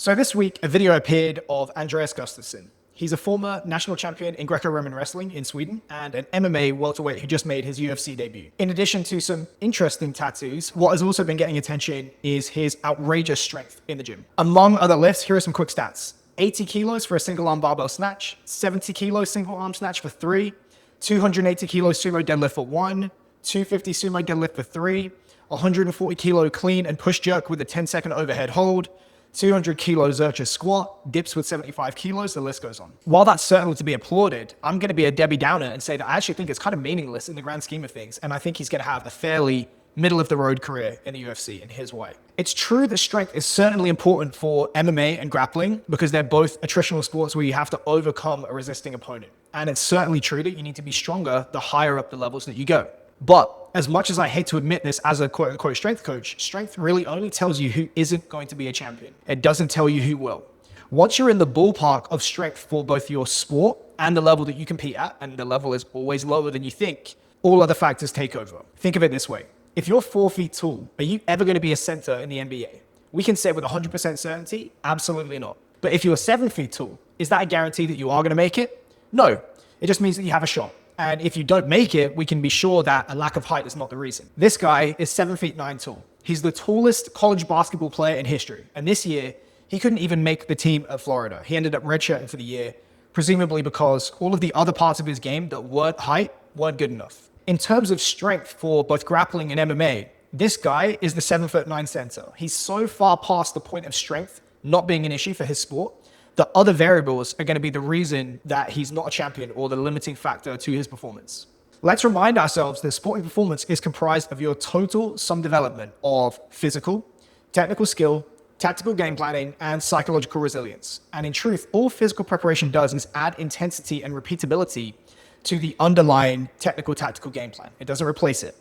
So this week, a video appeared of Andreas Gustafsson. He's a former national champion in Greco-Roman wrestling in Sweden and an MMA welterweight who just made his UFC debut. In addition to some interesting tattoos, what has also been getting attention is his outrageous strength in the gym. Among other lifts, here are some quick stats. 80 kilos for a single arm barbell snatch, 70 kilos single arm snatch for 3, 280 kilos sumo deadlift for 1, 250 sumo deadlift for 3, 140 kilo clean and push jerk with a 10-second overhead hold, 200 kilo Zercher squat, dips with 75 kilos, the list goes on. While that's certainly to be applauded, I'm going to be a Debbie Downer and say that I actually think it's kind of meaningless in the grand scheme of things, and I think he's going to have a fairly middle-of-the-road career in the UFC in his way. It's true that strength is certainly important for MMA and grappling because they're both attritional sports where you have to overcome a resisting opponent. And it's certainly true that you need to be stronger the higher up the levels that you go. But as much as I hate to admit this as a quote-unquote strength coach, strength really only tells you who isn't going to be a champion. It doesn't tell you who will. Once you're in the ballpark of strength for both your sport and the level that you compete at, and the level is always lower than you think, all other factors take over. Think of it this way. If you're 4 feet tall, are you ever going to be a center in the NBA? We can say with 100% certainty, absolutely not. But if you're 7 feet tall, is that a guarantee that you are going to make it? No. It just means that you have a shot. And if you don't make it, we can be sure that a lack of height is not the reason. This guy is 7 feet 9 tall. He's the tallest college basketball player in history. And this year, he couldn't even make the team at Florida. He ended up redshirting for the year, presumably because all of the other parts of his game that weren't height weren't good enough. In terms of strength for both grappling and MMA, this guy is the 7'9" center. He's so far past the point of strength not being an issue for his sport. The other variables are going to be the reason that he's not a champion or the limiting factor to his performance. Let's remind ourselves that sporting performance is comprised of your total sum development of physical, technical skill, tactical game planning, and psychological resilience. And in truth, all physical preparation does is add intensity and repeatability to the underlying technical tactical game plan. It doesn't replace it.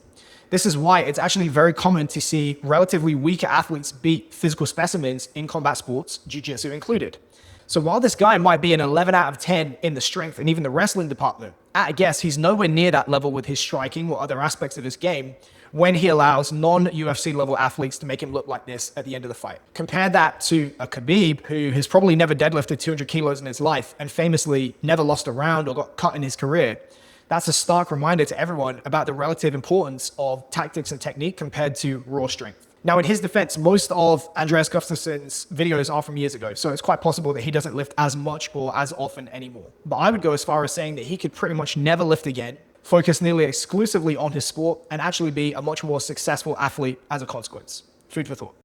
This is why it's actually very common to see relatively weaker athletes beat physical specimens in combat sports, jiu-jitsu included. So while this guy might be an 11 out of 10 in the strength and even the wrestling department, at a guess, he's nowhere near that level with his striking or other aspects of his game when he allows non-UFC level athletes to make him look like this at the end of the fight. Compare that to a Khabib who has probably never deadlifted 200 kilos in his life and famously never lost a round or got cut in his career. That's a stark reminder to everyone about the relative importance of tactics and technique compared to raw strength. Now, in his defense, most of Andreas Gustafsson's videos are from years ago, so it's quite possible that he doesn't lift as much or as often anymore. But I would go as far as saying that he could pretty much never lift again, focus nearly exclusively on his sport, and actually be a much more successful athlete as a consequence. Food for thought.